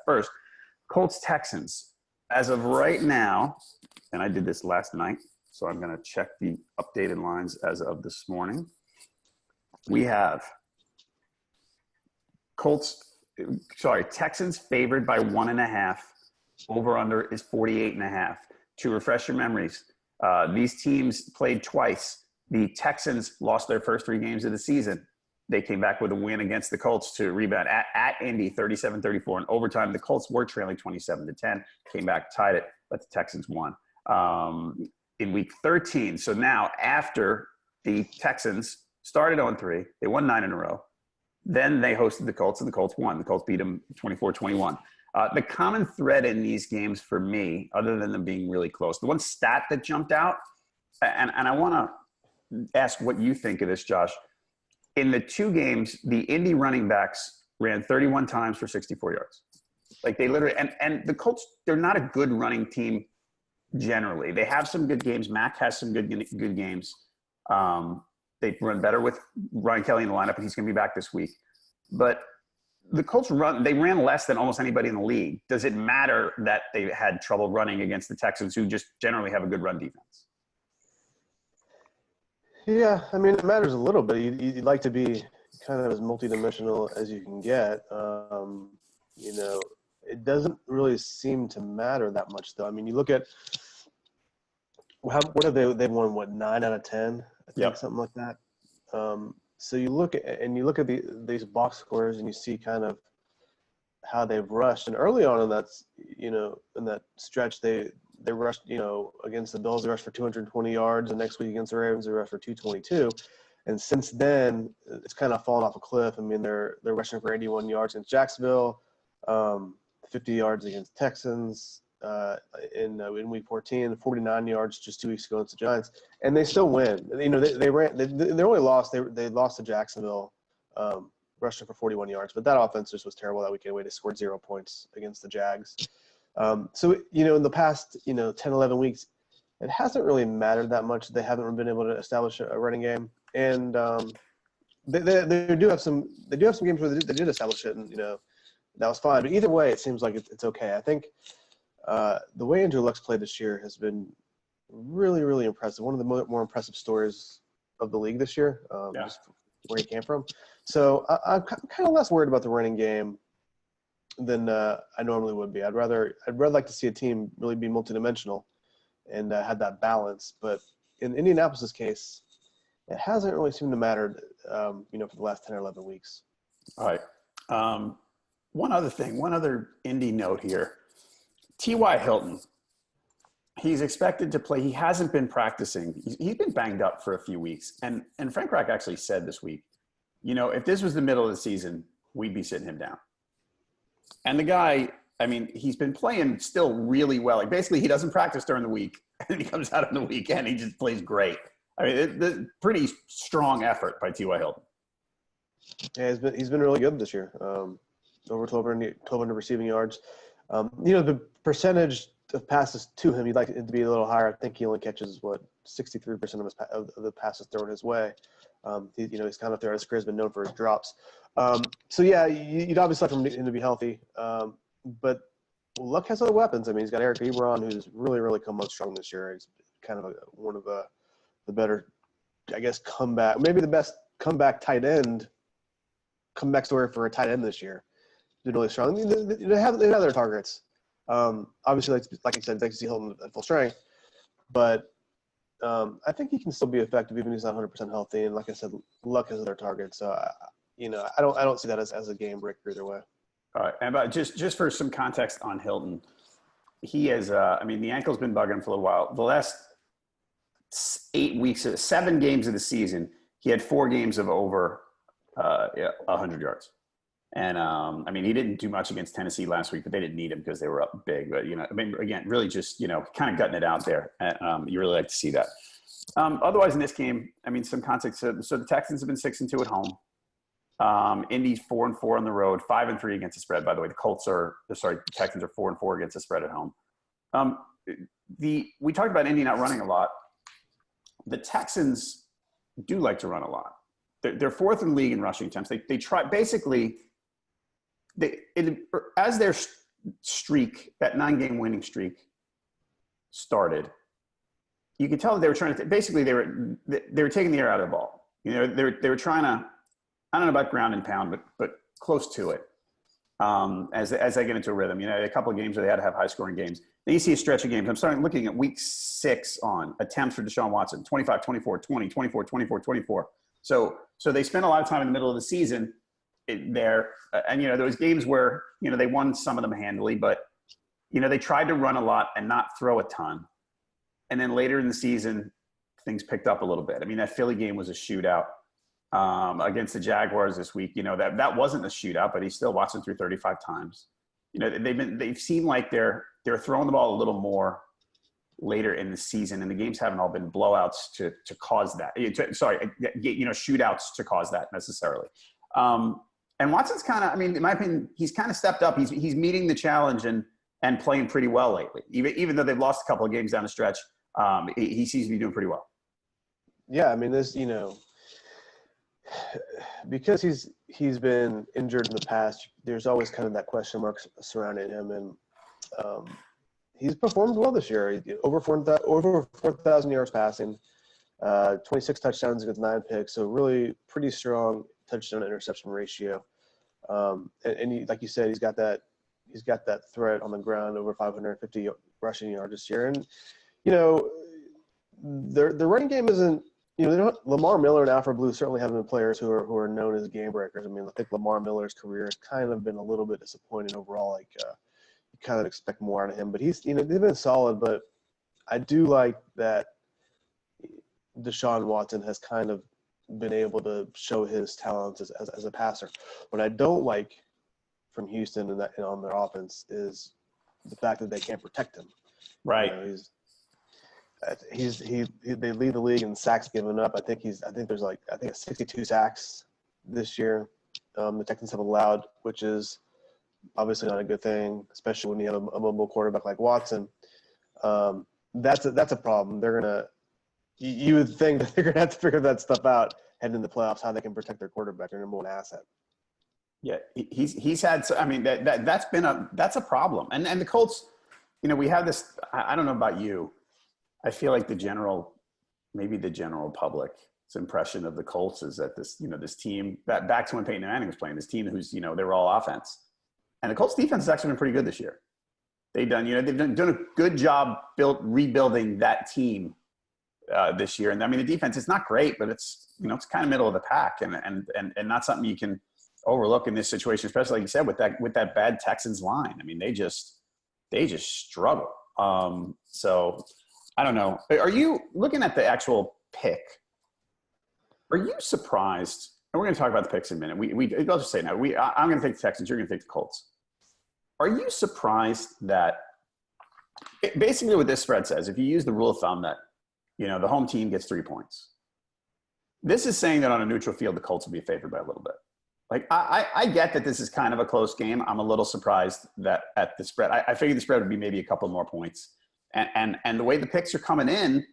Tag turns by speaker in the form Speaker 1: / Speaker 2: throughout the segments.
Speaker 1: First, Colts-Texans. As of right now, and I did this last night, so I'm going to check the updated lines as of this morning. We have Texans favored by 1.5. Over-under is 48.5. To refresh your memories, these teams played twice. The Texans lost their first 3 games of the season. They came back with a win against the Colts to rebound at Indy, 37-34. In overtime, the Colts were trailing 27-10, came back, tied it, but the Texans won. In week 13, so now after the Texans started 0-3, they won 9 in a row. Then they hosted the Colts, and the Colts won. The Colts beat them 24-21. The common thread in these games for me, other than them being really close, the one stat that jumped out, and I want to ask what you think of this, Josh. In the 2 games, the Indy running backs ran 31 times for 64 yards. Like they literally, and the Colts, they're not a good running team generally. They have some good games. Mac has some good games. They run better with Ryan Kelly in the lineup, and he's going to be back this week. But the Colts they ran less than almost anybody in the league. Does it matter that they had trouble running against the Texans, who just generally have a good run defense?
Speaker 2: Yeah, I mean, it matters a little bit. You'd like to be kind of as multidimensional as you can get. It doesn't really seem to matter that much, though. I mean, you look at what have they won? 9 out of 10? I think something like that. So you look at these box scores, and you see kind of how they've rushed. And early on in that stretch, they rushed, against the Bills, they rushed for 220 yards. And next week against the Ravens, they rushed for 222. And since then, it's kind of fallen off a cliff. I mean, they're rushing for 81 yards against Jacksonville, 50 yards against Texans in week 14, 49 yards just 2 weeks ago against the Giants, and they still win. They only lost. They lost to Jacksonville, rushing for 41 yards, but that offense just was terrible that weekend. They scored 0 points against the Jags. So in the past 10, 11 weeks, it hasn't really mattered that much. They haven't been able to establish a running game, and they do have some games where they did establish it, and that was fine. But either way, it seems like it's okay. I think the way Andrew Luck's played this year has been really, really impressive. One of the more impressive stories of the league this year, just where he came from. So I'm kind of less worried about the running game than I normally would be. I'd rather like to see a team really be multidimensional and have that balance. But in Indianapolis' case, it hasn't really seemed to matter, for the last 10 or 11 weeks.
Speaker 1: All right. One other Indy note here. T.Y. Hilton, he's expected to play. He hasn't been practicing. He's been banged up for a few weeks. And Frank Reich actually said this week, if this was the middle of the season, we'd be sitting him down. And the guy, I mean, he's been playing still really well. Like basically, he doesn't practice during the week, and he comes out on the weekend. He just plays great. I mean, it's pretty strong effort by T.Y. Hilton.
Speaker 2: Yeah, he's been really good this year. Over 1,200 receiving yards. The percentage of passes to him, you'd like it to be a little higher. I think he only catches 63% of the passes thrown his way. He's kind of there. His career has been known for his drops. So yeah, you'd obviously like him to be healthy. But Luck has other weapons. I mean, he's got Eric Ebron, who's really, really come on strong this year. He's kind of one of the better, I guess, maybe the best comeback story for a tight end this year. Been really strong. I mean, they have their targets. Obviously, like I said, like to see Hilton at full strength, but I think he can still be effective even if he's not 100% healthy. And like I said, Luck has their targets. So I don't see that as a game breaker either way.
Speaker 1: All right, and just for some context on Hilton, he is. The ankle's been bugging him for a little while. The last 8 weeks, 7 games of the season, he had 4 games of over 100 yards. And, he didn't do much against Tennessee last week, but they didn't need him because they were up big. But, again, really just, kind of gutting it out there. And you really like to see that. Otherwise, in this game, some context. So the Texans have been 6-2 at home. Indy's 4-4 on the road, 5-3 against the spread. By the way, the Texans are 4-4 against the spread at home. We talked about Indy not running a lot. The Texans do like to run a lot. They're 4th in the league in rushing attempts. They try basically. As they're streak, that 9-game winning streak started, you could tell that they were trying to, basically they were taking the air out of the ball. You know, they were trying to, I don't know about ground and pound, but close to it. As they get into a rhythm, you know, a couple of games where they had to have high scoring games. Then you see a stretch of games. I'm starting looking at week 6 on attempts for Deshaun Watson, 25, 24, 20, 24, 24, 24. So they spent a lot of time in the middle of the season there. And, you know, there was games where, you know, they won some of them handily, but, you know, they tried to run a lot and not throw a ton. And then later in the season, things picked up a little bit. I mean, that Philly game was a shootout against the Jaguars this week. You know, that wasn't a shootout, but he still watched them through 35 times. You know, they've seemed like they're throwing the ball a little more later in the season, and the games haven't all been blowouts to cause that. You know, shootouts to cause that necessarily. And Watson's kind of, I mean, in my opinion, he's kind of stepped up. He's meeting the challenge and playing pretty well lately. Even though they've lost a couple of games down the stretch, he seems to be doing pretty well. Yeah,
Speaker 2: I mean, this, you know, because he's been injured in the past, there's always kind of that question mark surrounding him, and he's performed well this year. Over 4,000 yards passing, 26 touchdowns against 9 picks, so really pretty strong touchdown interception ratio. And he, like you said, he's got that threat on the ground, over 550 rushing yards this year. And you know, the running game isn't. You know, Lamar Miller and Alfred Blue certainly have been players who are known as game breakers. I mean, I think Lamar Miller's career has kind of been a little bit disappointing overall. Like, you kind of expect more out of him, but he's, you know, they've been solid. But I do like that Deshaun Watson has kind of been able to show his talents as a passer. What I don't like from Houston and on their offense is the fact that they can't protect him.
Speaker 1: Right.
Speaker 2: You know, they lead the league in sacks given up. I think there's 62 sacks this year. The Texans have allowed, which is obviously not a good thing, especially when you have a mobile quarterback like Watson. That's a problem. You would think that they're gonna have to figure that stuff out heading into the playoffs, how they can protect their quarterback, their number one asset.
Speaker 1: Yeah, he's had. I mean, that's a problem. And the Colts, you know, we have this. I don't know about you. I feel like the general public's impression of the Colts is that this team, that back to when Peyton Manning was playing, this team who's, you know, they were all offense. And the Colts defense has actually been pretty good this year. They've done a good job rebuilding that team this year. And I mean, the defense is not great, but it's, you know, it's kind of middle of the pack and not something you can overlook in this situation, especially like you said, with that bad Texans line. I mean, they just struggle. So I don't know. Are you looking at the actual pick? Are you surprised? And we're going to talk about the picks in a minute. I'll just say now. I'm going to take the Texans. You're going to take the Colts. Are you surprised that basically what this spread says, if you use the rule of thumb that, you know, the home team gets 3 points, this is saying that on a neutral field, the Colts will be favored by a little bit. Like, I get that this is kind of a close game. I'm a little surprised that at the spread. I figured the spread would be maybe a couple more points. And the way the picks are coming in,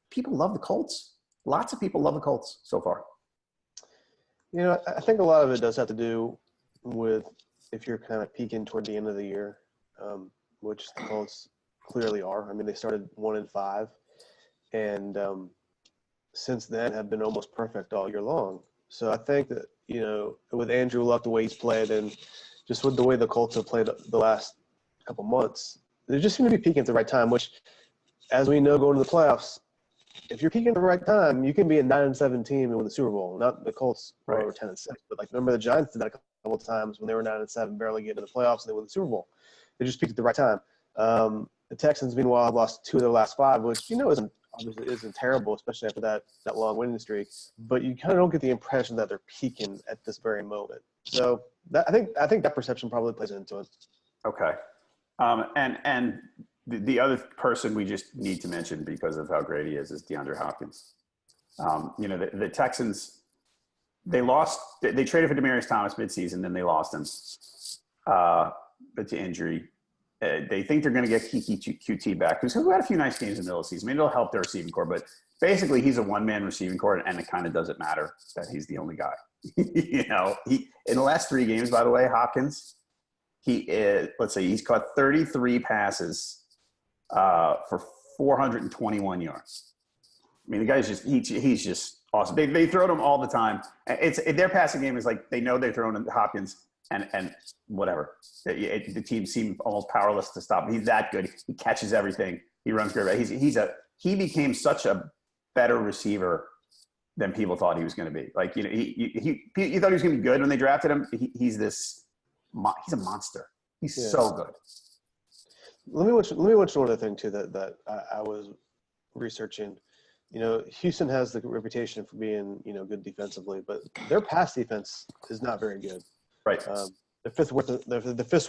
Speaker 1: people love the Colts. Lots of people love the Colts so far.
Speaker 2: You know, I think a lot of it does have to do with if you're kind of peaking toward the end of the year, which the Colts clearly are. I mean, they started 1-5, and since then have been almost perfect all year long. So I think that, you know, with Andrew Luck, the way he's played, and just with the way the Colts have played the last couple months, they just seem to be peaking at the right time, which, as we know, going to the playoffs, if you're peaking at the right time, you can be a 9-7 team and win the Super Bowl. Not the Colts were over 10-6, but like remember the Giants did that a couple of times when they were 9-7, barely get to the playoffs, and they win the Super Bowl. They just peaked at the right time. The Texans, meanwhile, have lost 2 of their last 5, which, you know, isn't terrible, especially after that long winning streak. But you kind of don't get the impression that they're peaking at this very moment. So I think that perception probably plays into it.
Speaker 1: Okay. And the other person we just need to mention because of how great he is DeAndre Hopkins. You know, the Texans, they traded for Demaryius Thomas midseason, then they lost him but to injury. They think they're going to get Kiki QT back, who had a few nice games in the middle of the season. I mean, it'll help their receiving core, but basically he's a one-man receiving core, and it kind of doesn't matter that he's the only guy. You know, in the last 3 games, by the way, Hopkins, let's say he's caught 33 passes for 421 yards. I mean, the guy's he's just awesome. They throw to him all the time. Their passing game is like they know they're throwing to Hopkins and whatever. The team seemed almost powerless to stop him. He's that good. He catches everything. He runs great. He became such a better receiver than people thought he was going to be. Like, you thought he was going to be good when they drafted him. He's a monster. He's so good.
Speaker 2: Let me mention one other thing too that I was researching. Houston has the reputation for being, good defensively, but their pass defense is not very good.
Speaker 1: Right.
Speaker 2: They're the fifth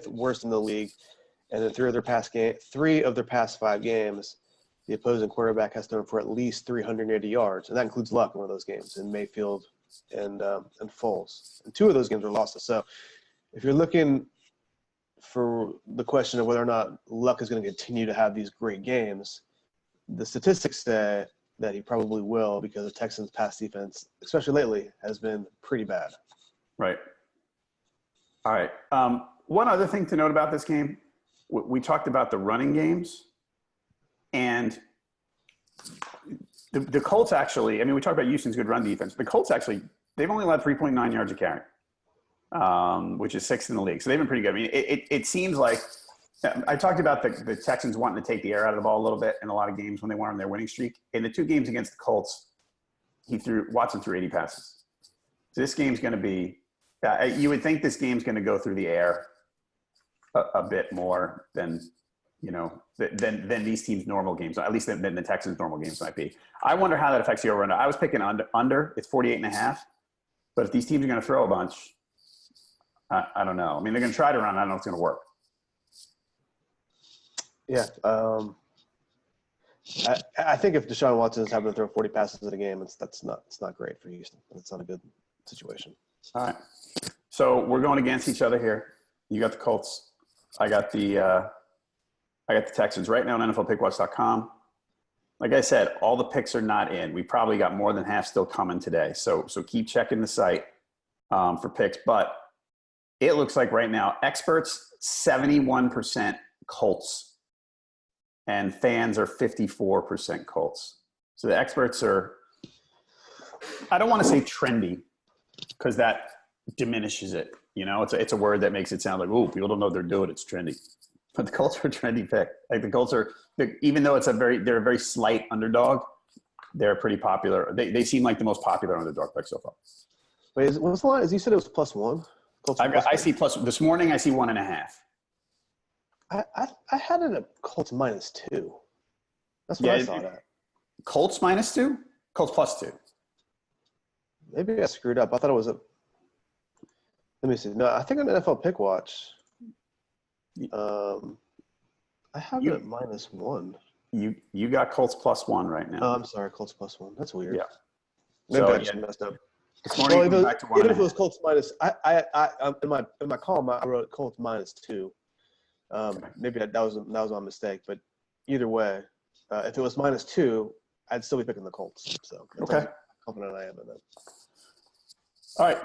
Speaker 2: worst in the league, and in three of their past 5 games, the opposing quarterback has thrown for at least 380 yards, and that includes Luck in one of those games, in Mayfield and Foles. And 2 of those games were losses. So, if you're looking for the question of whether or not Luck is going to continue to have these great games, the statistics say that he probably will, because the Texans' pass defense, especially lately, has been pretty bad.
Speaker 1: Right. All right. One other thing to note about this game, we talked about the running games, and the Colts actually, I mean, we talked about Houston's good run defense. The Colts actually, they've only allowed 3.9 yards a carry, which is 6th in the league. So they've been pretty good. I mean, it seems like I talked about the Texans wanting to take the air out of the ball a little bit in a lot of games when they went on their winning streak. In the 2 games against the Colts, Watson threw 80 passes. So this game's going to be, you would think this game's going to go through the air a bit more than these teams' normal games, at least than the Texans' normal games might be. I wonder how that affects the over-under. I was picking under. It's 48.5. But if these teams are going to throw a bunch, I don't know. I mean, they're going to try to run. I don't know if it's going to work.
Speaker 2: Yeah. I think if Deshaun Watson is having to throw 40 passes in a game, it's not great for Houston. It's not a good situation.
Speaker 1: All right. So we're going against each other here. You got the Colts. I got the Texans right now on NFLPickwatch.com. Like I said, all the picks are not in. We probably got more than half still coming today. So keep checking the site for picks. But it looks like right now, experts 71% Colts, and fans are 54% Colts. So the experts are, I don't want to say trendy, because that diminishes it. It's a word that makes it sound like, oh, people don't know what they're doing. It's trendy. But the Colts are a trendy pick. Like the Colts are, even though they're a very slight underdog, they're pretty popular. They seem like the most popular underdog pick so far.
Speaker 2: Wait, what was the line? As you said, it was +1.
Speaker 1: I see plus. This morning I see 1.5.
Speaker 2: I had it at Colts -2. That's what I saw that.
Speaker 1: Colts -2? Colts +2.
Speaker 2: Maybe I screwed up. I thought it was let me see. No, I think on NFL Pickwatch, I have it at -1.
Speaker 1: You got Colts +1 right now.
Speaker 2: Oh, I'm sorry, Colts +1. That's weird.
Speaker 1: Yeah.
Speaker 2: Maybe I just messed up.
Speaker 1: This morning back to 1.5.
Speaker 2: Even if it was Colts minus, I in my column I wrote Colts -2. Maybe that was my mistake. But either way, if it was -2, I'd still be picking the Colts. So that's how confident I am in that.
Speaker 1: All right.